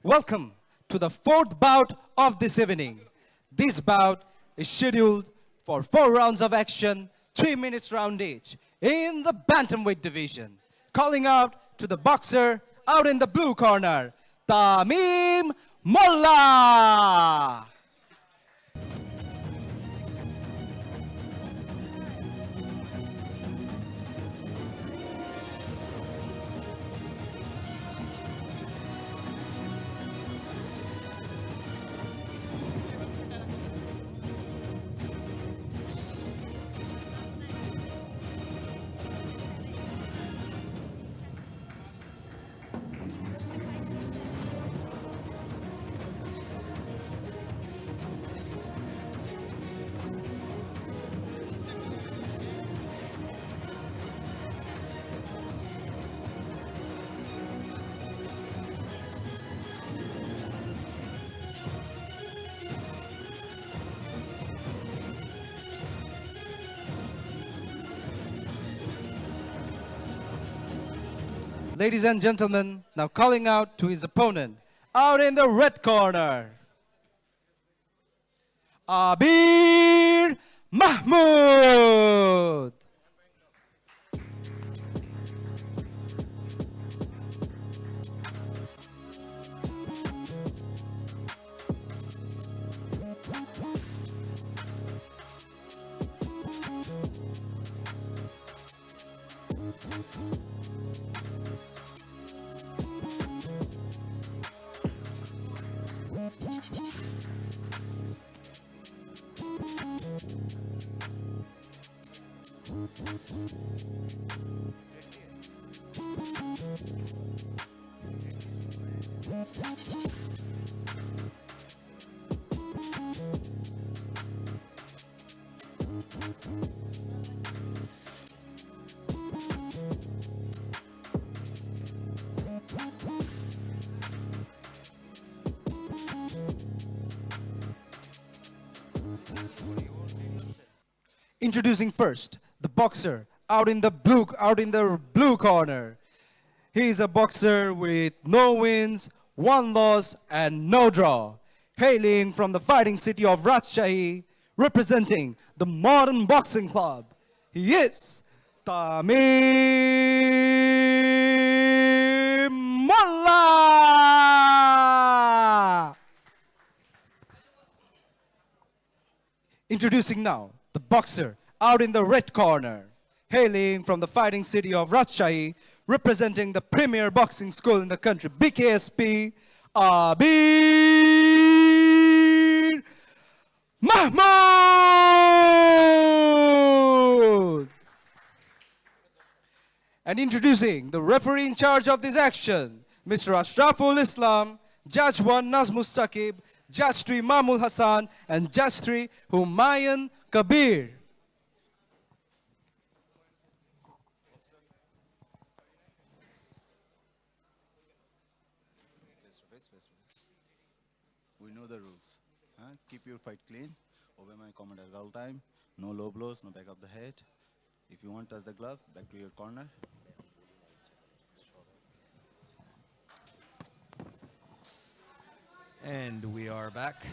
Welcome to the fourth bout of this evening. This bout is scheduled for 4 rounds of action, 3 minutes round each, in the bantamweight division. Calling out to the boxer out in the blue corner, Tamim Molla. Ladies and gentlemen, now calling out to his opponent, out in the red corner, Abir Mahamud. Introducing first, the boxer out in the blue corner. He is a boxer with no wins, 1 loss, and no draw. Hailing from the fighting city of Rajshahi, representing the Modern Boxing Club, he is Tamim Molla. Introducing now, the boxer out in the red corner, hailing from the fighting city of Rajshahi, representing the premier boxing school in the country, BKSP, Abir Mahamud. And introducing the referee in charge of this action, Mr. Ashraful Islam, Judge 1 Nazmus Saqib, Judge 3 Mahmud Hassan, and Judge 3 Humayun Kabir. We know the rules. Keep your fight clean. Obey my command at all time. No low blows, no back of the head. If you want to touch the glove, back to your corner. And we are back.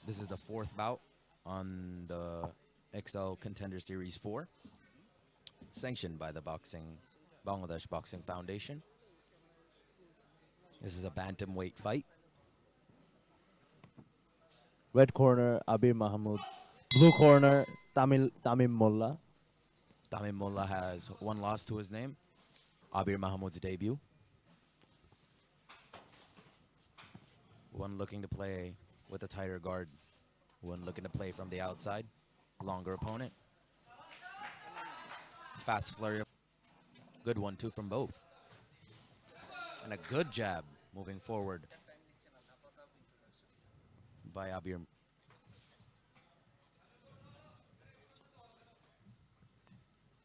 This is the 4th bout on the Xcel Contender Series 4, sanctioned by the Bangladesh Boxing Foundation. This is a bantamweight fight. Red corner, Abir Mahamud. Blue corner, Tamim Molla. Tamim Molla has 1 loss to his name. Abir Mahamud's debut. One looking to play with a tighter guard. One looking to play from the outside. Longer opponent. Fast flurry. Good 1-2 from both. And a good jab moving forward by Abir.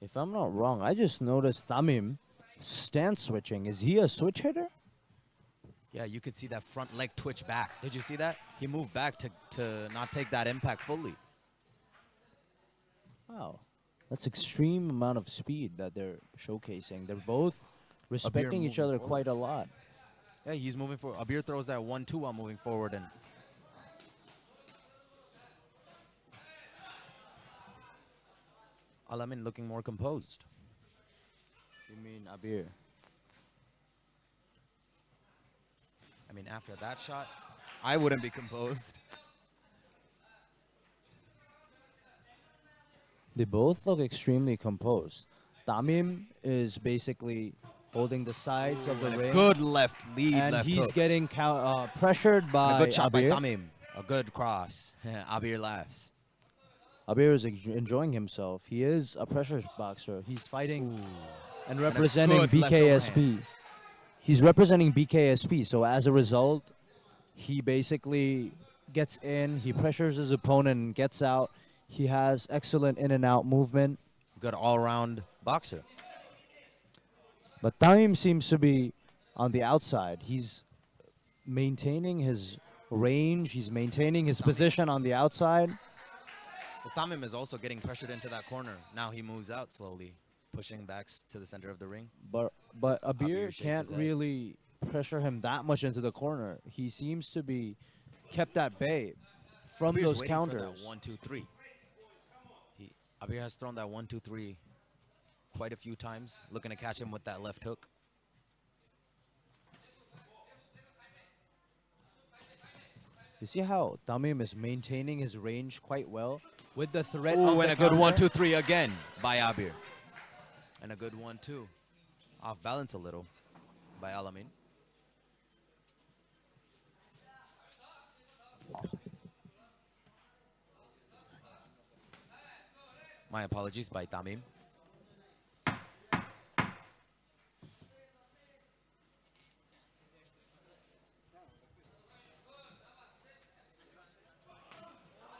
If I'm not wrong, I just noticed Tamim stance switching. Is he a switch hitter? Yeah, you could see that front leg twitch back. Did you see that? He moved back to not take that impact fully. Wow. That's extreme amount of speed that they're showcasing. They're both respecting each moving other forward. quite a lot. Yeah, he's moving forward. Abir throws that 1-2 while moving forward, and Alamin looking more composed. You mean Abir? I mean, after that shot, I wouldn't be composed. They both look extremely composed. Tamim is basically holding the sides of the And a ring, good left lead, and left he's hook. getting pressured And by a good shot by Abir. Tamim. A good cross. Abir laughs. Abir is enjoying himself. He is a pressure boxer. He's fighting and a representing good left BKSP. He's representing BKSP, so as a result, he basically gets in, he pressures his opponent and gets out. He has excellent in and out movement. Good all-round boxer. But Tamim seems to be on the outside. He's maintaining his range. He's maintaining his position on the outside. But Tamim is also getting pressured into that corner. Now he moves out slowly, pushing back to the center of the ring. But Abir Abir shakes can't his head. really pressure him that much into the corner. He seems to be kept at bay from Abir's those waiting for that counters. 1-2-3. Abir has thrown that 1-2-3 quite a few times, looking to catch him with that left hook. You see how Tamim is maintaining his range quite well with the threat Ooh, of and the a good counter. 1-2-3 again by Abir. And a good 1-2. Off balance a little by Alamin. My apologies by Tamim.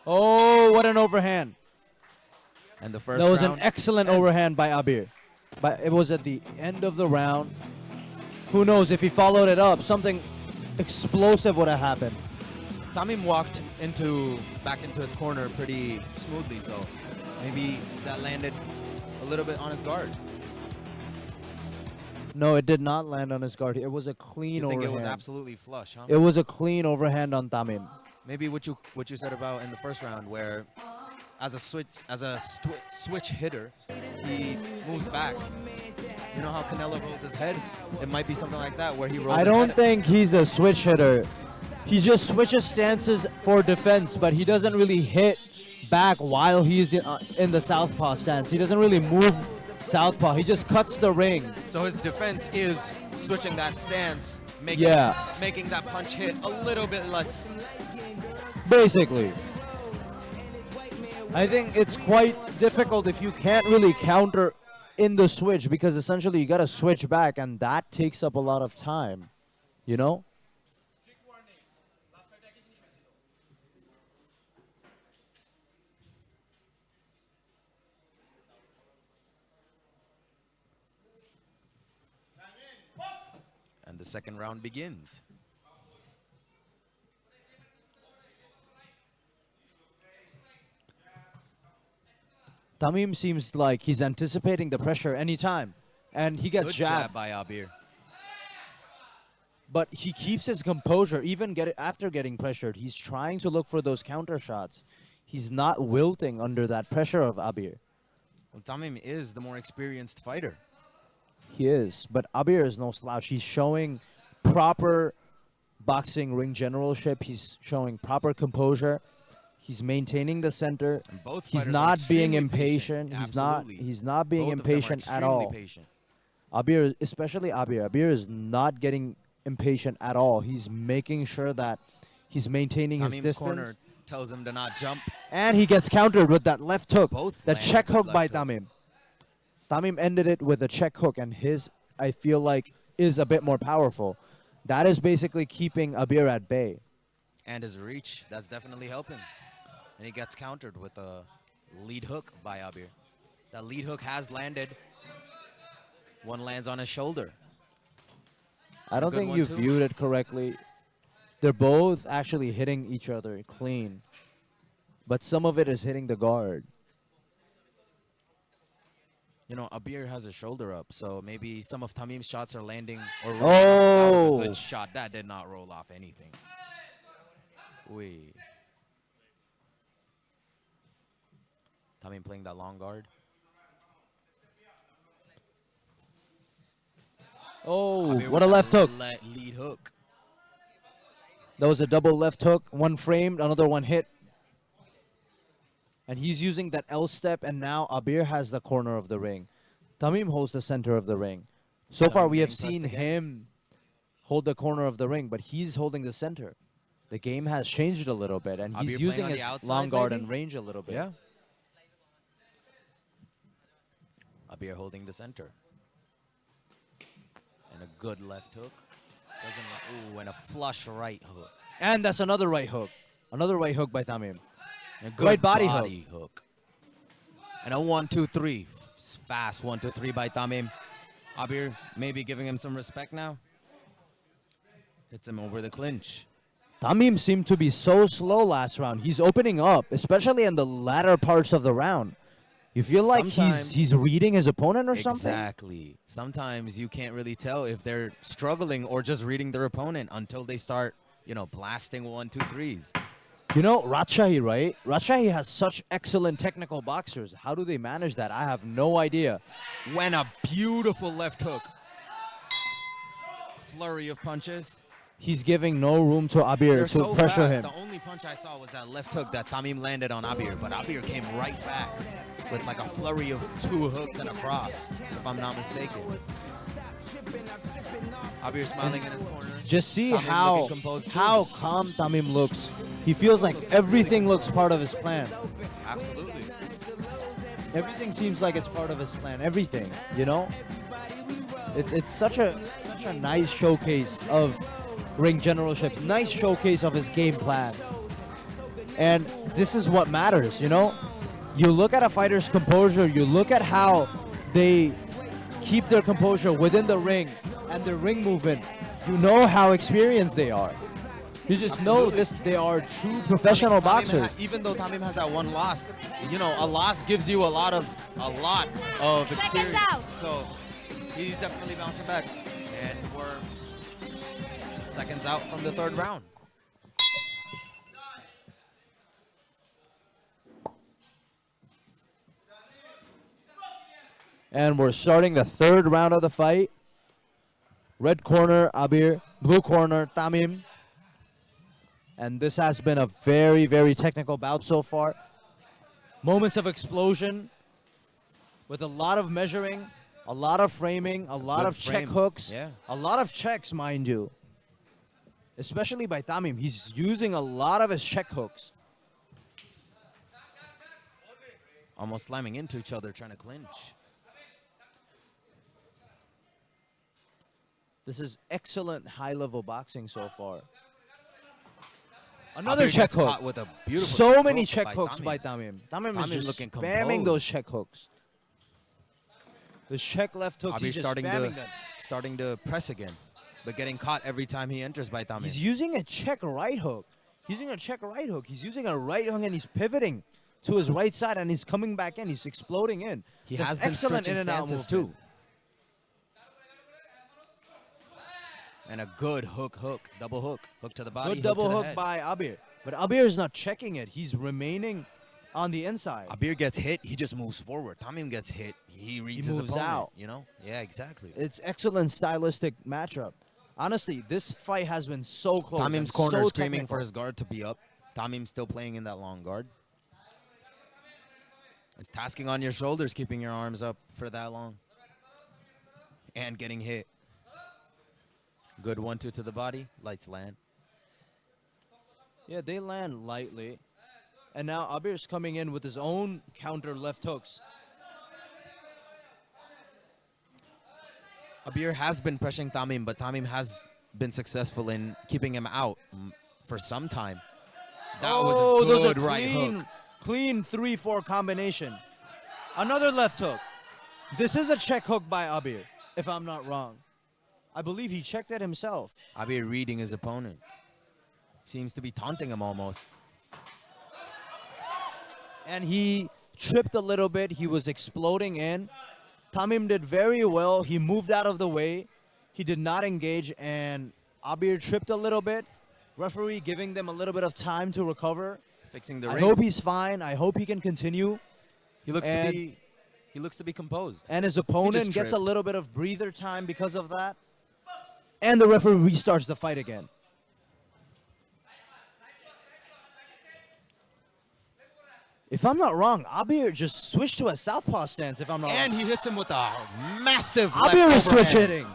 Oh, what an overhand. And the first That was round an excellent ends. overhand by Abir. But it was at the end of the round. Who knows, if he followed it up, something explosive would have happened. Tamim walked back into his corner pretty smoothly, so maybe that landed a little bit on his guard. No, it did not land on his guard. It was a clean You think overhand. it was absolutely flush, huh? It was a clean overhand on Tamim. Maybe what you said about in the first round, where as a switch hitter, he moves back. You know how Canelo rolls his head? It might be something like that, where he rolls I his don't head. think he's a switch hitter. He just switches stances for defense, but he doesn't really hit back while he's in the southpaw stance. He doesn't really move southpaw. He just cuts the ring. So his defense is switching that stance, making that punch hit a little bit less. Basically. I think it's quite difficult if you can't really counter in the switch, because essentially you got to switch back, and that takes up a lot of time, you know? And the second round begins. Tamim seems like he's anticipating the pressure anytime, and he gets Good jabbed. jab by Abir. But he keeps his composure even after getting pressured. He's trying to look for those counter shots. He's not wilting under that pressure of Abir. Well, Tamim is the more experienced fighter. He is, but Abir is no slouch. He's showing proper boxing ring generalship. He's showing proper composure. He's maintaining the center. And both He's fighters are not being extremely impatient. patient. He's not. Absolutely. He's not being Both of them are impatient at extremely all. patient. Abir, especially Abir. Abir is not getting impatient at all. He's making sure that he's maintaining his Tamim's distance. corner tells him to not jump. And he gets countered with that left hook. Both That landed check good hook by left hook. Tamim. Tamim ended it with a check hook, and his, I feel like, is a bit more powerful. That is basically keeping Abir at bay. And his reach, that's definitely helping. And he gets countered with a lead hook by Abir. That lead hook has landed. One lands on his shoulder. I don't good think one, you too. viewed it correctly. They're both actually hitting each other clean. But some of it is hitting the guard. You know, Abir has his shoulder up, so maybe some of Tamim's shots are landing or rolling off. That was a Oh, good shot. That did not roll off anything. Wait. Tamim playing that long guard. oh, Abir what with a that left hook. Lead hook. That was a double left hook. One framed, another one hit. And he's using that L step, and now Abir has the corner of the ring. Tamim holds the center of the ring. So far, Tamim we have getting pressed seen again. him hold the corner of the ring, but he's holding the center. The game has changed a little bit, and Abir he's playing using on the his outside, long guard maybe? and range a little bit. Yeah. Abir holding the center. And a good left hook. Ooh, and a flush right hook. And that's another right hook. Another right hook by Tamim. And a good Right body hook. And a 1-2-3. Fast 1-2-3 by Tamim. Abir maybe giving him some respect now. Hits him over the clinch. Tamim seemed to be so slow last round. He's opening up, especially in the latter parts of the round. You feel like Sometimes- he's reading his opponent or something? Exactly. Sometimes you can't really tell if they're struggling or just reading their opponent until they start, you know, blasting 1-2-3s. You know, Rajshahi, right? Rajshahi has such excellent technical boxers. How do they manage that? I have no idea. When a beautiful left hook. Flurry of punches. He's giving no room to Abir They're to so pressure fast. him. The only punch I saw was that left hook that Tamim landed on Abir, but Abir came right back with like a flurry of 2 hooks and a cross, if I'm not mistaken. Abir smiling in his corner. Just see Tamim how looking composed too. calm Tamim looks. He feels like everything looks part of his plan. Absolutely. Everything seems like it's part of his plan. Everything, you know? It's such a nice showcase of ring generalship. Nice showcase of his game plan. And this is what matters, you know? You look at a fighter's composure, you look at how they keep their composure within the ring and their ring movement. You know how experienced they are. You just know Absolutely. this. They are true professional boxers. Even though Tamim has that one loss, you know, a loss gives you a lot of experience. out. So he's definitely bouncing back, and we're seconds out from the 3rd round. And we're starting the 3rd round of the fight. Red corner, Abir. Blue corner, Tamim. And this has been a very, very technical bout so far. Moments of explosion with a lot of measuring, a lot of framing, a lot Good of check frame. hooks. Yeah. A lot of checks, mind you. Especially by Tamim. He's using a lot of his check hooks. Almost slamming into each other, trying to clinch. This is excellent high-level boxing so far. Another Abir check gets hook. caught with a beautiful So check many hook check by hooks Tamim. by Tamim. Tamim is Tamim just looking spamming composed. those check hooks. The check left hooks, Abir he's just spamming them. starting to press again, but getting caught every time he enters by Tamim. He's using a check right hook. He's using a check right hook. He's using a right hook and he's pivoting to his right side and he's coming back in. He's exploding in. He That's has been excellent in stretching and out stances movement. too. And a good hook, double hook to the body. Good double to the hook head. by Abir. But Abir is not checking it. He's remaining on the inside. Abir gets hit, he just moves forward. Tamim gets hit, he reads his moves opponent. out. You know? Yeah, exactly. It's excellent stylistic matchup. Honestly, this fight has been so close. Tamim's and corner so screaming technical. for his guard to be up. Tamim still playing in that long guard. It's tasking on your shoulders, keeping your arms up for that long. And getting hit. Good 1-2 to the body. Lights land. Yeah, they land lightly. And now Abir's coming in with his own counter left hooks. Abir has been pressuring Tamim, but Tamim has been successful in keeping him out for some time. That was a those are good right clean, hook. clean 3-4 combination. Another left hook. This is a check hook by Abir, if I'm not wrong. I believe he checked it himself. Abir reading his opponent. Seems to be taunting him almost. And he tripped a little bit. He was exploding in. Tamim did very well. He moved out of the way. He did not engage, and Abir tripped a little bit. Referee giving them a little bit of time to recover. Fixing the I ring. hope he's fine. I hope he can continue. He looks to and- be. He looks to be composed. And his opponent gets a tripped. little bit of breather time because of that. And the referee restarts the fight again. If I'm not wrong, Abir just switched to a southpaw stance, if I'm not And wrong. he hits him with a massive Abir left is switch overhand. hitting.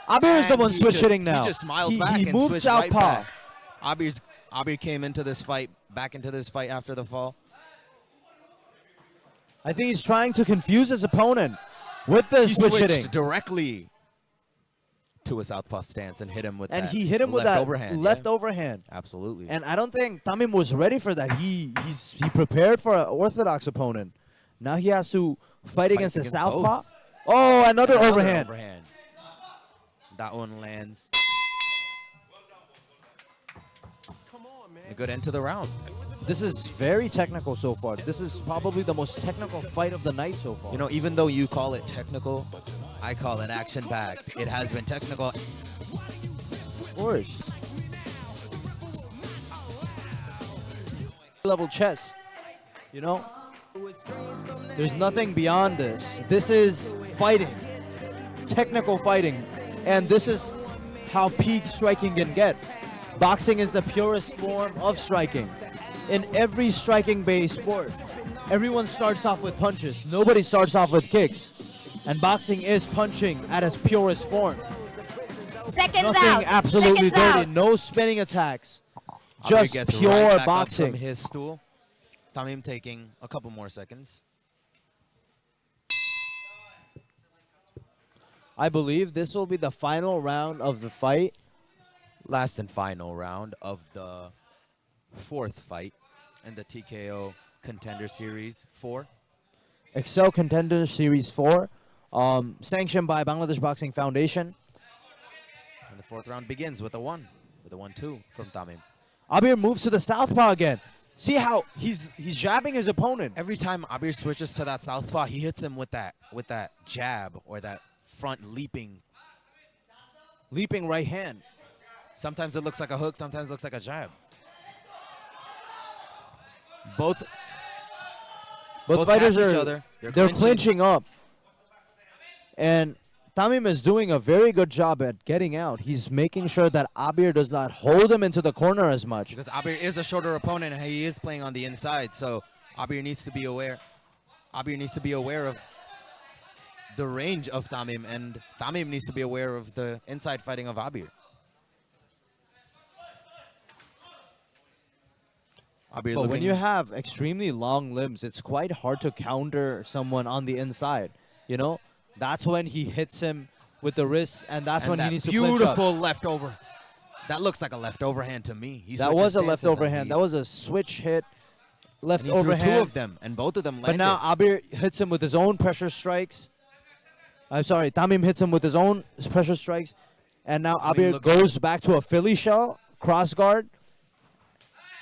Abir is the And one he switch just- hitting now. He just smiled he, back he and moved switched right southpaw. back. Abir came into this fight, back into this fight after the fall. I think he's trying to confuse his opponent with the He switch switched hitting. directly to a southpaw stance and hit him with And that he hit him with left that overhand. left yeah. overhand. Absolutely. And I don't think Tamim was ready for that. He prepared for an orthodox opponent. Now he has to fight against a against southpaw. both. Oh, another overhand. That one lands. A good end to the round. This is very technical so far. This is probably the most technical fight of the night so far. You know, even though you call it technical, I call it action-packed. It has been technical. of course. Level chess. You know? There's nothing beyond this. This is fighting. Technical fighting. And this is how peak striking can get. Boxing is the purest form of striking. In every striking-based sport, everyone starts off with punches. Nobody starts off with kicks. And boxing is punching at its purest form. Seconds Nothing out. absolutely Seconds dirty. out. No spinning attacks. Abir Just gets pure right back up boxing. from his stool. Tamim taking a couple more seconds. I believe this will be the final round of the fight. Last and final round of the fourth fight in the TKO Contender Series 4. Xcel Contender Series 4, sanctioned by Bangladesh Boxing Foundation. And the fourth round begins with a 1-2 from Tamim. Abir moves to the southpaw again. See how he's jabbing his opponent. Every time Abir switches to that southpaw, he hits him with that jab or that front leaping. Leaping right hand. Sometimes it looks like a hook, sometimes it looks like a jab. Both Fighters match are each other. they're clinching up. And Tamim is doing a very good job at getting out. He's making sure that Abir does not hold him into the corner as much. Because Abir is a shorter opponent and he is playing on the inside, so Abir needs to be aware. Abir needs to be aware of the range of Tamim, and Tamim needs to be aware of the inside fighting of Abir. Abir But when looking- you have extremely long limbs, it's quite hard to counter someone on the inside. You know, that's when he hits him with the wrist, and that's and when he that needs to clinch up. beautiful left over. That looks like a left overhand to me. He That switches was a left stances and overhand. he- That was a switch hit, left and he threw overhand. two of them, and both of them landed. But now Abir hits him with his own pressure strikes. I'm sorry, Tamim hits him with his own pressure strikes, and now Abir look- goes back to a Philly shell cross guard.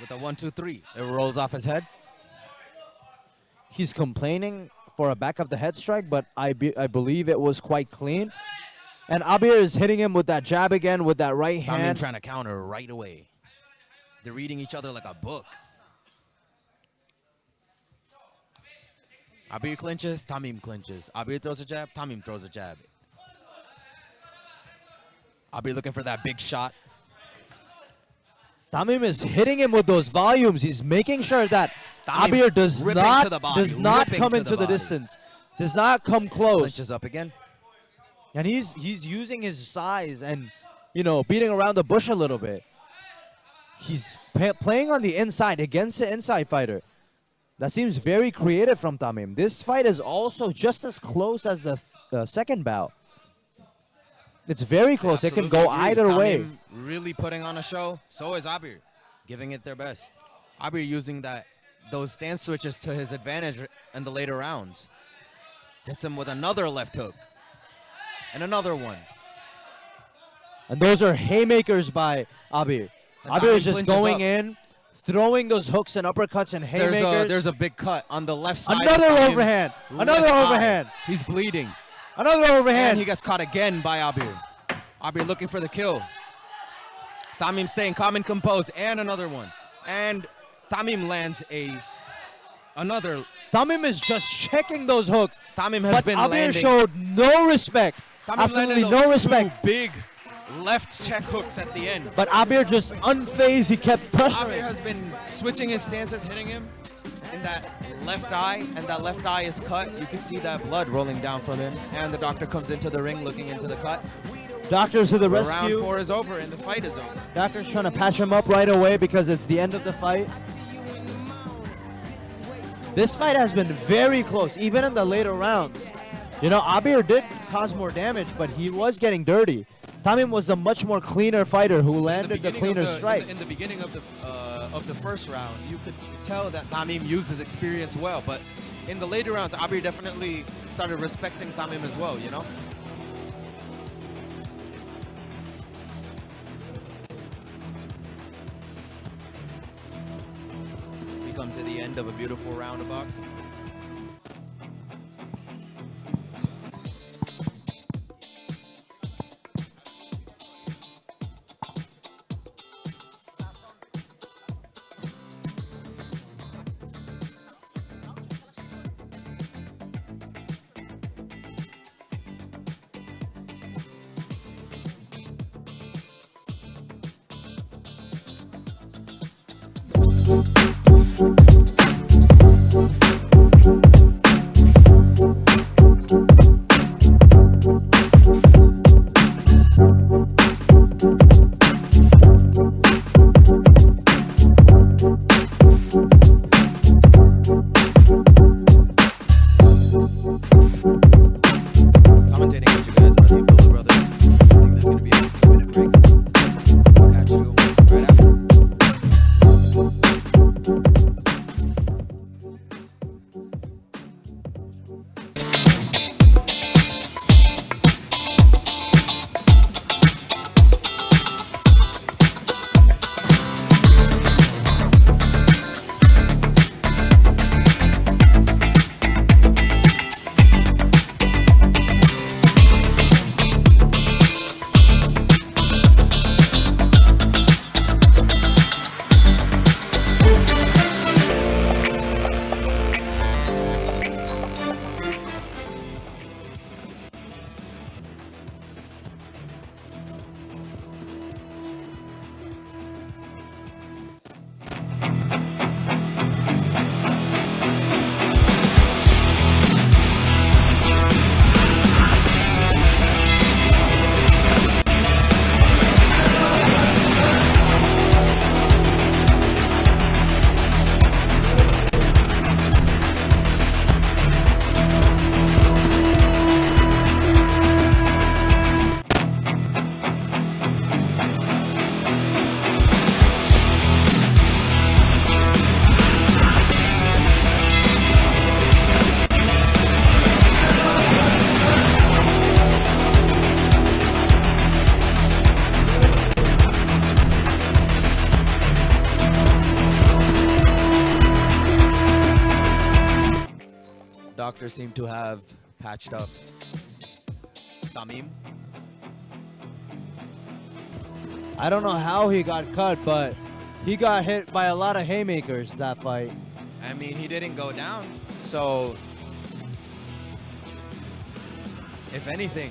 with a 1-2-3, it rolls off his head. He's complaining for a back of the head strike, but I believe it was quite clean. And Abir is hitting him with that jab again with that right Tamim hand. trying to counter right away. They're reading each other like a book. Abir clinches, Tamim clinches. Abir throws a jab, Tamim throws a jab. Abir looking for that big shot. Tamim is hitting him with those volumes. He's making sure that Tamim Abir does ripping not to the body, ripping come to into the the body. distance, does not come close. Clinches up again. And he's using his size and, you know, beating around the bush a little bit. He's playing on the inside against the inside fighter. That seems very creative from Tamim. This fight is also just as close as the second bout. It's very close. It can go Absolutely either agree. way. Tamim really putting on a show. So is Abir, giving it their best. Abir using those stance switches to his advantage in the later rounds. Hits him with another left hook. And another one. And those are haymakers by Abir. And Abir Tamim is just clinches going up. in, throwing those hooks and uppercuts and haymakers. There's a big cut on the left side. of Another Tamim's overhand. left Another eye. overhand. He's bleeding. Another And overhand. he gets caught again by Abir. Abir looking for the kill. Tamim staying calm and composed, and another one. And Tamim lands another. Tamim is just checking those hooks. Tamim has But been Abir landing. showed no respect. Tamim Absolutely landed no those respect. two big left check hooks at the end. But Abir just unfazed. He kept Abir pressuring. has been switching his stances, hitting him in that left eye, and that left eye is cut. You can see that blood rolling down from him. And the doctor comes into the ring looking into the cut. Doctor's to the Round rescue. 4 is over and the fight is over. Doctor's trying to patch him up right away because it's the end of the fight. This fight has been very close, even in the later rounds. You know, Abir did cause more damage, but he was getting dirty. Tamim was a much more cleaner fighter who landed the cleaner strikes. In the beginning of the first round, you could tell that Tamim used his experience well, but in the later rounds, Abir definitely started respecting Tamim as well, you know? We come to the end of a beautiful round of boxing. Commentating with you guys are the Abdullah brothers. I think there's going to be a 2-minute break. I'll catch you right after. Doctor seemed to have patched up Tamim. I don't know how he got cut, but he got hit by a lot of haymakers that fight. I mean, he didn't go down, so if anything,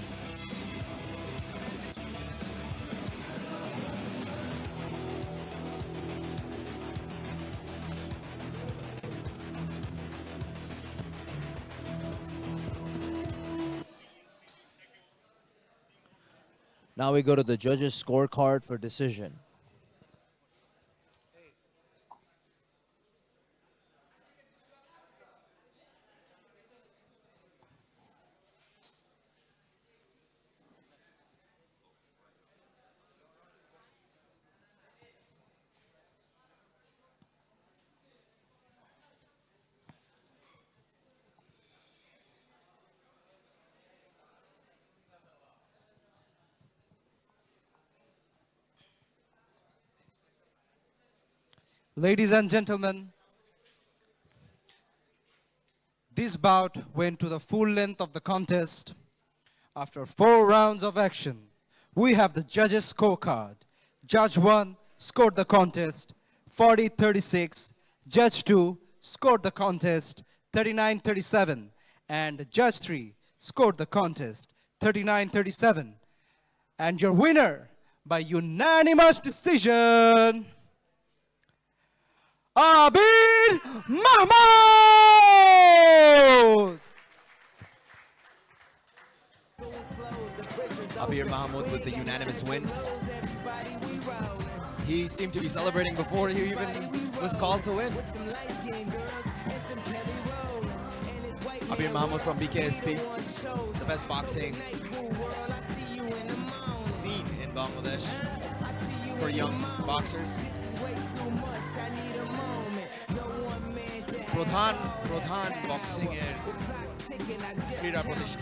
Now we go to the judges' scorecard for decision. Ladies and gentlemen, this bout went to the full length of the contest. After 4 rounds of action, we have the judges' scorecard. Judge 1 scored the contest 40-36. Judge 2 scored the contest 39-37. And Judge 3 scored the contest 39-37. And your winner by unanimous decision, Abir Mahamud! Abir Mahamud with the unanimous win. He seemed to be celebrating before he even was called to win. Abir Mahamud from BKSP, the best boxing scene in Bangladesh for young boxers. প্রধান boxing এর ক্রীড়া প্রতিষ্ঠান